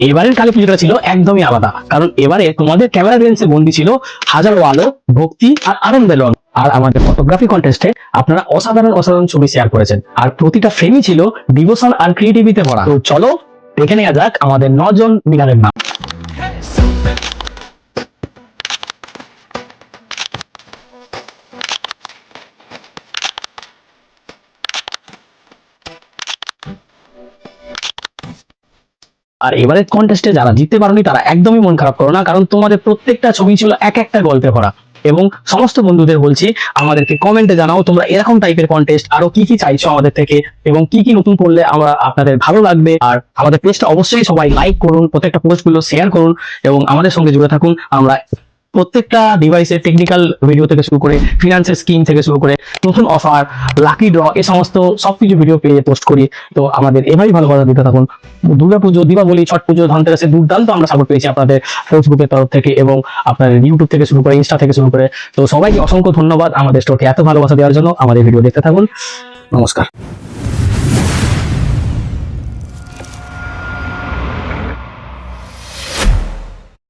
এবারের কালী পুজোটা ছিল একদমই আলাদা, কারণ এবারে তোমাদের ক্যামেরা লেন্সে বন্দি ছিল হাজারো আলো, ভক্তি আর আনন্দের রং। আর আমাদের ফটোগ্রাফি কন্টেস্টে আপনারা অসাধারণ অসাধারণ ছবি শেয়ার করেছেন, আর প্রতিটা ফ্রেমই ছিল ডিভোশন আর ক্রিয়েটিভিতে ভরা। তো চলো দেখে নেওয়া যাক আমাদের 9 জন উইনারের নাম। আর এবারের কন্টেস্টে যারা জিততে পারেনি তারা একদমই মন খারাপ করো না, কারণ তোমাদের প্রত্যেকটা ছবি ছিল এক একটা গল্পে ভরা। এবং সমস্ত বন্ধুদের বলছি, আমাদেরকে কমেন্টে জানাও তোমরা এরকম টাইপের কন্টেস্ট আরো কি কি চাইছো আমাদের থেকে, এবং কি কি নতুন করলে আমরা আপনাদের ভালো লাগবে। আর আমাদের পেজটা অবশ্যই সবাই লাইক করুন, প্রত্যেকটা পোস্টগুলো শেয়ার করুন এবং আমাদের সঙ্গে জুড়ে থাকুন। আমরা প্রত্যেকটা ডিভাইসের টেকনিক্যাল ভিডিও থেকে শুরু করে ফিনান্সের স্কিম থেকে শুরু করে নতুন অফার, লাকি ড্র, এই সমস্ত সবকিছু ভিডিও পেয়ে পোস্ট করি। তো আমাদের এভাবেই ভালোবাসা দিতে থাকুন। দুর্গাপুজো, দীপাবলি, ছট পুজো, ধনতেরাসে দুর্দান্ত আমরা সাপোর্ট পেয়েছি আপনাদের ফেসবুকের তরফ থেকে এবং আপনাদের ইউটিউব থেকে শুরু করে, ইনস্টা থেকে শুরু করে। তো সবাইকে অসংখ্য ধন্যবাদ আমাদের স্টোরকে এত ভালোবাসা দেওয়ার জন্য। আমাদের ভিডিও দেখতে থাকুন। নমস্কার।